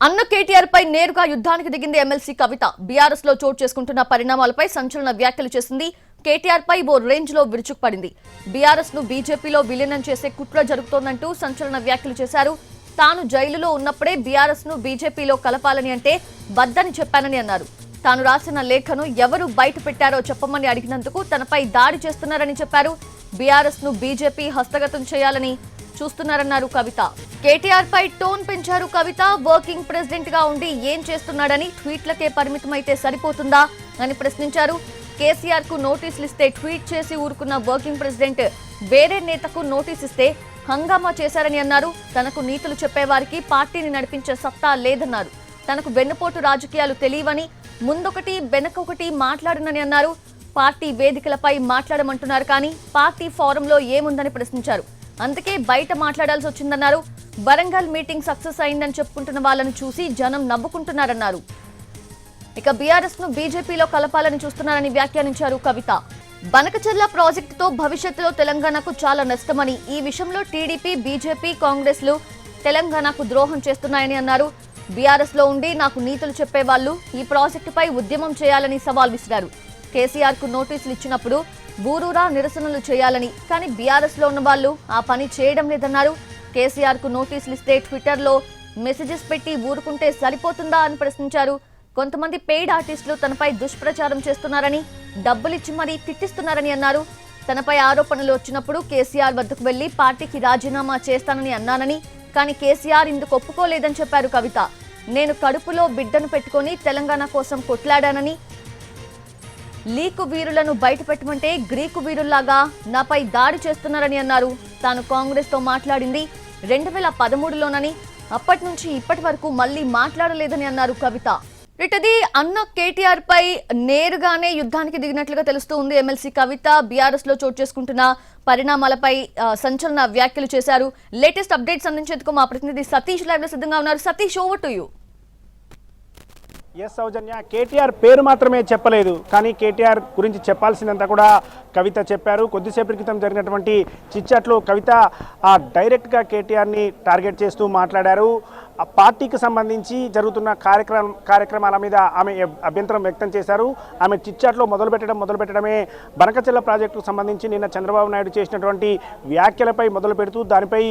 అన్న కేటీఆర్ పై నేరుగా యుద్ధానికి దిగింది ఎమ్మెల్సీ కవిత. బీఆర్ఎస్ లో చోటు చేసుకుంటున్న పరిణామాలపై సంచలన వ్యాఖ్యలు చేసింది. కేటీఆర్ పై ఓ రేంజ్ లో విరుచుకుపడింది. బీఆర్ఎస్ ను బీజేపీలో విలీనం చేసే కుట్ర జరుగుతోందంటూ సంచలన వ్యాఖ్యలు చేశారు. తాను జైలులో ఉన్నప్పుడే బీఆర్ఎస్ ను బీజేపీలో కలపాలని అంటే వద్దని చెప్పానని అన్నారు. తాను రాసిన లేఖను ఎవరు బయట పెట్టారో చెప్పమని అడిగినందుకు తనపై దాడి చేస్తున్నారని చెప్పారు. బీఆర్ఎస్ ను బీజేపీ హస్తగతం చేయాలని చూస్తున్నారన్నారు కవిత. కేటీఆర్ పై టోన్ పెంచారు కవిత. వర్కింగ్ ప్రెసిడెంట్ గా ఉండి ఏం చేస్తున్నాడని ట్వీట్లకే పరిమితమైతే సరిపోతుందా అని ప్రశ్నించారు. కేసీఆర్ కు నోటీసులు ఇస్తే ట్వీట్ చేసి ఊరుకున్న వర్కింగ్ ప్రెసిడెంట్ వేరే నేతకు నోటీస్ ఇస్తే హంగామా చేశారని అన్నారు. తనకు నీతులు చెప్పేవారికి పార్టీని నడిపించే సత్తా లేదన్నారు. తనకు వెన్నుపోటు రాజకీయాలు తెలియవని, ముందొకటి వెనకొకటి మాట్లాడనని అన్నారు. పార్టీ వేదికలపై మాట్లాడమంటున్నారు కానీ పార్టీ ఫోరంలో ఏముందని ప్రశ్నించారు. అందుకే బయట మాట్లాడాల్సి వచ్చిందన్నారు. వరంగల్ మీటింగ్ సక్సెస్ అయిందని చెప్పుకుంటున్న వాళ్ళను చూసి జనం నవ్వుకుంటున్నారన్నారు. ఇక బీఆర్ఎస్ ను బీజేపీలో కలపాలని చూస్తున్నారని వ్యాఖ్యానించారు కవిత. బనకచెర్ల ప్రాజెక్టుతో భవిష్యత్తులో తెలంగాణకు చాలా నష్టమని, ఈ విషయంలో టీడీపీ, బీజేపీ, కాంగ్రెస్ లు తెలంగాణకు ద్రోహం చేస్తున్నాయని అన్నారు. బీఆర్ఎస్ లో ఉండి నాకు నీతులు చెప్పేవాళ్లు ఈ ప్రాజెక్టుపై ఉద్యమం చేయాలని సవాల్ విసిరారు. కేసీఆర్ కు నోటీసులు ఇచ్చినప్పుడు బూరూరా నిరసనలు చేయాలని, కానీ బీఆర్ఎస్ లో ఉన్న వాళ్ళు ఆ పని చేయడం లేదన్నారు. కేసీఆర్ కు నోటీసులు ఇస్తే ట్విట్టర్ లో మెసేజెస్ పెట్టి ఊరుకుంటే సరిపోతుందా అని ప్రశ్నించారు. కొంతమంది పెయిడ్ ఆర్టిస్టులు తనపై దుష్ప్రచారం చేస్తున్నారని, డబ్బులిచ్చి మరీ తిట్టిస్తున్నారని అన్నారు. తనపై ఆరోపణలు వచ్చినప్పుడు కేసీఆర్ వద్దకు వెళ్లి పార్టీకి రాజీనామా చేస్తానని అన్నానని, కానీ కేసీఆర్ ఇందుకు ఒప్పుకోలేదని చెప్పారు కవిత. నేను కడుపులో బిడ్డను పెట్టుకుని తెలంగాణ కోసం కొట్లాడానని, లీకు వీరులను బయటపెట్టమంటే గ్రీకు వీరుల్లాగా నాపై దాడి చేస్తున్నారని అన్నారు. తాను కాంగ్రెస్ తో మాట్లాడింది 2013లోనని, అప్పటి నుంచి ఇప్పటి వరకు మళ్లీ మాట్లాడలేదని అన్నారు కవిత. ఇటది అన్న కేటీఆర్ పై నేరుగానే యుద్ధానికి దిగినట్లుగా తెలుస్తూ ఉంది ఎమ్మెల్సీ కవిత. బీఆర్ఎస్ లో చోటు చేసుకుంటున్న పరిణామాలపై సంచలన వ్యాఖ్యలు చేశారు. లేటెస్ట్ అప్డేట్స్ అందించేందుకు మా ప్రతినిధి సతీష్ లైవ్ లో సిద్ధంగా ఉన్నారు. Satish, over to you. Yes Soujanya, KTR పేరు మాత్రమే చెప్పలేదు, కానీ కేటీఆర్ గురించి చెప్పాల్సినంత కూడా కవిత చెప్పారు. కొద్దిసేపటి క్రితం జరిగినటువంటి చిట్చాట్లో కవిత డైరెక్ట్గా కేటీఆర్ని టార్గెట్ చేస్తూ మాట్లాడారు. ఆ పార్టీకి సంబంధించి జరుగుతున్న కార్యక్రమాల మీద ఆమె అభ్యంతరం వ్యక్తం చేశారు. ఆమె చిట్చాట్లో మొదలుపెట్టడమే బనకచెర్ల ప్రాజెక్టుకు సంబంధించి నిన్న చంద్రబాబు నాయుడు చేసినటువంటి వ్యాఖ్యలపై మొదలు పెడుతూ దానిపై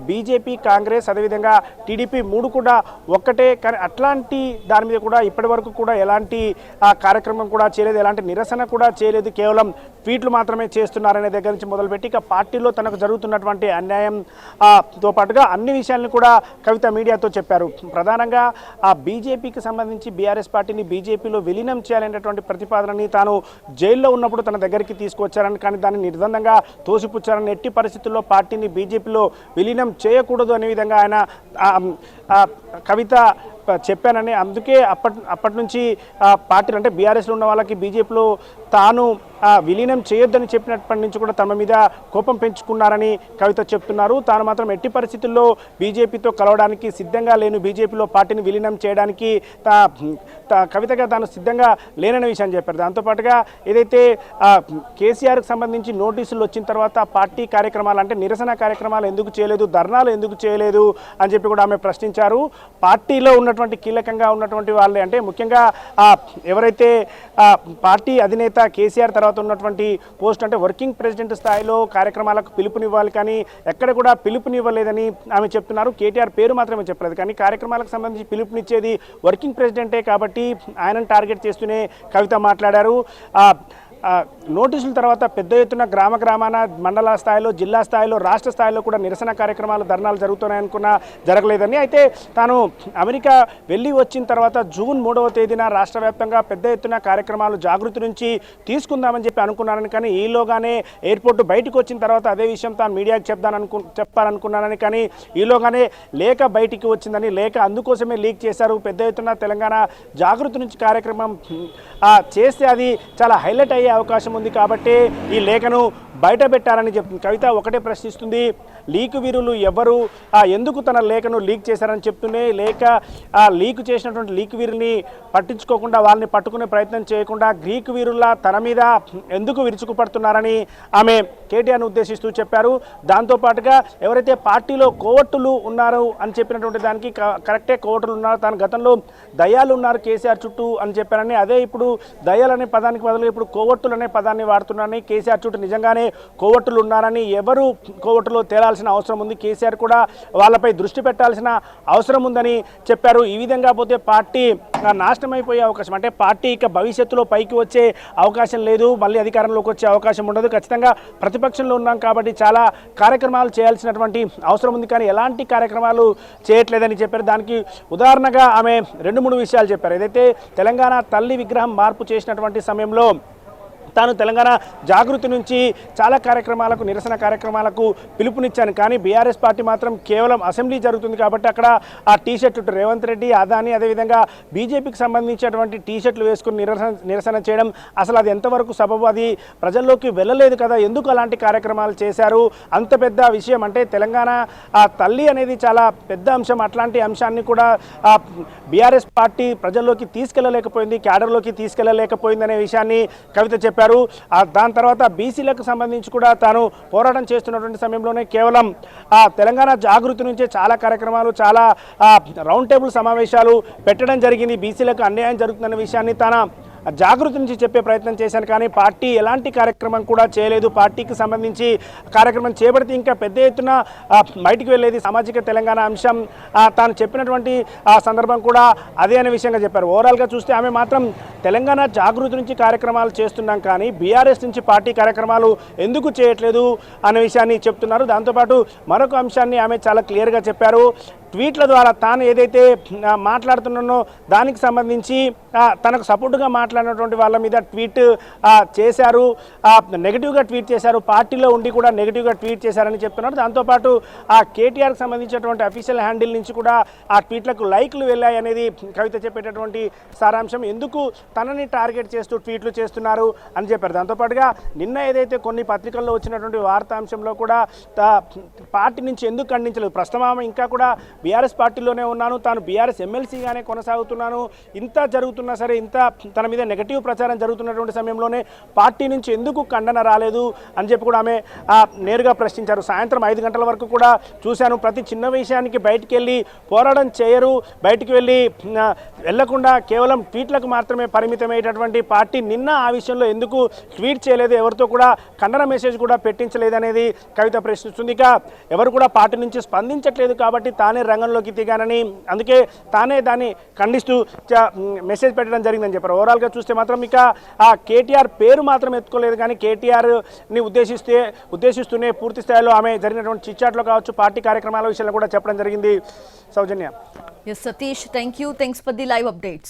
బీజేపీ, కాంగ్రెస్, అదేవిధంగా టీడీపీ మూడు కూడా ఒక్కటే, కానీ అట్లాంటి దాని మీద కూడా ఇప్పటి వరకు కూడా ఎలాంటి కార్యక్రమం కూడా చేయలేదు, ఎలాంటి నిరసన కూడా చేయలేదు, కేవలం ట్వీట్లు మాత్రమే చేస్తున్నారనే దగ్గర నుంచి మొదలుపెట్టి ఇక పార్టీలో తనకు జరుగుతున్నటువంటి అన్యాయంతో పాటుగా అన్ని విషయాలను కూడా కవిత మీడియాతో చెప్పారు. ప్రధానంగా ఆ బీజేపీకి సంబంధించి బీఆర్ఎస్ పార్టీని బీజేపీలో విలీనం చేయాలనేటువంటి ప్రతిపాదనని తాను జైల్లో ఉన్నప్పుడు తన దగ్గరికి తీసుకొచ్చారని, కానీ దాన్ని నిర్బంధంగా తోసిపుచ్చారని, ఎట్టి పరిస్థితుల్లో పార్టీని బీజేపీలో విలీనం చేయకూడదు అనే విధంగా ఆయన కవిత చెప్పానని, అందుకే అప్పటి నుంచి పార్టీలు అంటే బీఆర్ఎస్లో ఉన్న వాళ్ళకి బీజేపీలో తాను విలీనం చేయొద్దని చెప్పినప్పటి నుంచి కూడా తమ మీద కోపం పెంచుకున్నారని కవిత చెప్తున్నారు. తాను మాత్రం ఎట్టి పరిస్థితుల్లో బీజేపీతో కలవడానికి సిద్ధంగా లేను, బీజేపీలో పార్టీని విలీనం చేయడానికి కవితగా తాను సిద్ధంగా లేననే విషయం చెప్పారు. దాంతోపాటుగా ఏదైతే కేసీఆర్కి సంబంధించి నోటీసులు వచ్చిన తర్వాత పార్టీ కార్యక్రమాలు అంటే నిరసన కార్యక్రమాలు ఎందుకు చేయలేదు, ధర్నాలు ఎందుకు చేయలేదు అని చెప్పి కూడా ఆమె ప్రశ్నించారు. పార్టీలో ఉన్నటువంటి కీలకంగా ఉన్నటువంటి వాళ్ళే అంటే ముఖ్యంగా ఎవరైతే పార్టీ అధినేత కేసీఆర్ తర్వాత ఉన్నటువంటి పోస్ట్ అంటే వర్కింగ్ ప్రెసిడెంట్ స్థాయిలో కార్యక్రమాలకు పిలుపునివ్వాలి, కానీ ఎక్కడ కూడా పిలుపునివ్వలేదని ఆమె చెప్తున్నారు. కేటీఆర్ పేరు మాత్రమే చెప్పలేదు, కానీ కార్యక్రమాలకు సంబంధించి పిలుపునిచ్చేది వర్కింగ్ ప్రెసిడెంటే కాబట్టి ఆయనను టార్గెట్ చేస్తూనే కవిత మాట్లాడారు. నోటీసుల తర్వాత పెద్ద ఎత్తున గ్రామాన మండల స్థాయిలో, జిల్లా స్థాయిలో, రాష్ట్ర స్థాయిలో కూడా నిరసన కార్యక్రమాలు, ధర్నాలు జరుగుతున్నాయనుకున్నా జరగలేదని, అయితే తాను అమెరికా వెళ్ళి వచ్చిన తర్వాత జూన్ 3వ తేదీన రాష్ట్ర వ్యాప్తంగా పెద్ద ఎత్తున కార్యక్రమాలు జాగృతి నుంచి తీసుకుందామని చెప్పి అనుకున్నానని, కానీ ఈలోగానే ఎయిర్పోర్ట్ బయటకు వచ్చిన తర్వాత అదే విషయం తాను మీడియాకి చెప్పాలనుకున్నానని, కానీ ఈలోగానే లేఖ బయటికి వచ్చిందని, లేఖ అందుకోసమే లీక్ చేశారు. పెద్ద ఎత్తున తెలంగాణ జాగృతి నుంచి కార్యక్రమం చేస్తే అది చాలా హైలైట్ అయ్యే అవకాశం ఉంది కాబట్టి ఈ లేఖను బయట పెట్టారని చెప్తుంది కవిత. ఒకటే ప్రశ్నిస్తుంది, లీక్ వీరులు ఎవరు, ఎందుకు తన లేఖను లీక్ చేశారని చెప్తూనే లీక్ చేసినటువంటి లీక్ వీరిని పట్టించుకోకుండా వాళ్ళని పట్టుకునే ప్రయత్నం చేయకుండా గ్రీకు వీరుల్లా తన మీద ఎందుకు విరుచుకుపడుతున్నారని ఆమె కేటీఆర్ను ఉద్దేశిస్తూ చెప్పారు. దాంతోపాటుగా ఎవరైతే పార్టీలో కోవట్టులు ఉన్నారు అని చెప్పినటువంటి దానికి కరెక్టే, కోవట్టులు ఉన్నారు, తాను గతంలో దయ్యాలు ఉన్నారు కేసీఆర్ చుట్టూ అని చెప్పారని, అదే ఇప్పుడు దయ్యాలు అనే పదానికి బదులు ఇప్పుడు కోవట్టులు అనే పదాన్ని వాడుతున్నారని, కేసీఆర్ చుట్టూ నిజంగానే కోవట్టులు ఉన్నారని, ఎవరు కోవట్టులో తేలాల్సిన అవసరం ఉంది, కేసీఆర్ కూడా వాళ్ళపై దృష్టి పెట్టాల్సిన అవసరం ఉందని చెప్పారు. ఈ విధంగా పోతే పార్టీ నాశనం అయిపోయే అవకాశం, అంటే పార్టీ ఇక భవిష్యత్తులో పైకి వచ్చే అవకాశం లేదు, మళ్ళీ అధికారంలోకి వచ్చే అవకాశం ఉండదు. ఖచ్చితంగా ప్రతిపక్షంలో ఉన్నాం కాబట్టి చాలా కార్యక్రమాలు చేయాల్సినటువంటి అవసరం ఉంది, కానీ ఎలాంటి కార్యక్రమాలు చేయట్లేదని చెప్పారు. దానికి ఉదాహరణగా ఆమె 2-3 విషయాలు చెప్పారు. ఏదైతే తెలంగాణ తల్లి విగ్రహం మార్పు చేసినటువంటి సమయంలో తాను తెలంగాణ జాగృతి నుంచి చాలా కార్యక్రమాలకు, నిరసన కార్యక్రమాలకు పిలుపునిచ్చాను, కానీ బీఆర్ఎస్ పార్టీ మాత్రం కేవలం అసెంబ్లీ జరుగుతుంది కాబట్టి అక్కడ ఆ టీషర్ట్ రేవంత్ రెడ్డి, అదాని, అదేవిధంగా బీజేపీకి సంబంధించినటువంటి టీషర్ట్లు వేసుకుని నిరసన చేయడం అసలు అది ఎంతవరకు సబబు, అది ప్రజల్లోకి వెళ్ళలేదు కదా, ఎందుకు అలాంటి కార్యక్రమాలు చేశారు, అంత పెద్ద విషయం అంటే తెలంగాణ తల్లి అనేది చాలా పెద్ద అంశం, అట్లాంటి అంశాన్ని కూడా బీఆర్ఎస్ పార్టీ ప్రజల్లోకి తీసుకెళ్లలేకపోయింది, క్యాడర్లోకి తీసుకెళ్లలేకపోయింది అనే విషయాన్ని కవిత చెప్పారు. దాని తర్వాత బీసీలకు సంబంధించి కూడా తాను పోరాటం చేస్తున్నటువంటి సమయంలోనే కేవలం తెలంగాణ జాగృతి నుంచే చాలా కార్యక్రమాలు, చాలా రౌండ్ టేబుల్ సమావేశాలు పెట్టడం జరిగింది, బీసీలకు అన్యాయం జరుగుతున్న విషయాన్ని తన జాగృతి నుంచి చెప్పే ప్రయత్నం చేశాను, కానీ పార్టీ ఎలాంటి కార్యక్రమం కూడా చేయలేదు. పార్టీకి సంబంధించి కార్యక్రమం చేపడితే ఇంకా పెద్ద ఎత్తున బయటికి వెళ్ళేది సామాజిక తెలంగాణ అంశం, తాను చెప్పినటువంటి సందర్భం కూడా అదే అనే విషయంగా చెప్పారు. ఓవరాల్గా చూస్తే ఆమె మాత్రం తెలంగాణ జాగృతి నుంచి కార్యక్రమాలు చేస్తున్నాం, కానీ బీఆర్ఎస్ నుంచి పార్టీ కార్యక్రమాలు ఎందుకు చేయట్లేదు అనే విషయాన్ని చెప్తున్నారు. దాంతోపాటు మరొక అంశాన్ని ఆమె చాలా క్లియర్గా చెప్పారు. ట్వీట్ల ద్వారా తాను ఏదైతే మాట్లాడుతున్నానో దానికి సంబంధించి తనకు సపోర్టుగా మాట్లాడినటువంటి వాళ్ళ మీద ట్వీట్ చేశారు, నెగిటివ్గా ట్వీట్ చేశారు, పార్టీలో ఉండి కూడా నెగిటివ్గా ట్వీట్ చేశారని చెప్తున్నారు. దాంతోపాటు కేటీఆర్కి సంబంధించినటువంటి అఫీషియల్ హ్యాండిల్ నుంచి కూడా ఆ ట్వీట్లకు లైక్లు వెళ్ళాయి అనేది కవిత చెప్పేటటువంటి సారాంశం. ఎందుకు తనని టార్గెట్ చేస్తూ ట్వీట్లు చేస్తున్నారు అని చెప్పారు. దాంతోపాటుగా నిన్న ఏదైతే కొన్ని పత్రికల్లో వచ్చినటువంటి వార్తాంశంలో కూడా పార్టీ నుంచి ఎందుకు ఖండించలేదు, ప్రస్తుతం ఇంకా కూడా బీఆర్ఎస్ పార్టీలోనే ఉన్నాను, తాను బీఆర్ఎస్ ఎమ్మెల్సీగానే కొనసాగుతున్నాను, ఇంత జరుగుతున్నా సరే, ఇంత తన మీద నెగటివ్ ప్రచారం జరుగుతున్నటువంటి సమయంలోనే పార్టీ నుంచి ఎందుకు ఖండన రాలేదు అని చెప్పి కూడా ఆమె నేరుగా ప్రశ్నించారు. సాయంత్రం 5 గంటల వరకు కూడా చూశాను, ప్రతి చిన్న విషయానికి బయటికి వెళ్ళి పోరాటం చేయరు, బయటికి వెళ్లకుండా కేవలం ట్వీట్లకు మాత్రమే పరిమితమయ్యేటటువంటి పార్టీ నిన్న ఆ విషయంలో ఎందుకు ట్వీట్ చేయలేదు, ఎవరితో కూడా ఖండన మెసేజ్ కూడా పెట్టించలేదు అనేది కవిత ప్రశ్నిస్తుంది. ఇక ఎవరు కూడా పార్టీ నుంచి స్పందించట్లేదు కాబట్టి తానే రంగంలోకి దిగానని, అందుకే తానే దాన్ని ఖండిస్తూ మెసేజ్ పెట్టడం జరిగిందని చెప్పారు. ఓవరాల్గా చూస్తే మాత్రం ఇక కేటీఆర్ పేరు మాత్రం ఎత్తుకోలేదు, కానీ కేటీఆర్ని ఉద్దేశిస్తూనే పూర్తి స్థాయిలో ఆమె జరిగినటువంటి చిట్చాట్లో కావచ్చు, పార్టీ కార్యక్రమాల విషయంలో కూడా చెప్పడం జరిగింది. సౌజన్య. Yes, Satish, thank you. Thanks for the live updates.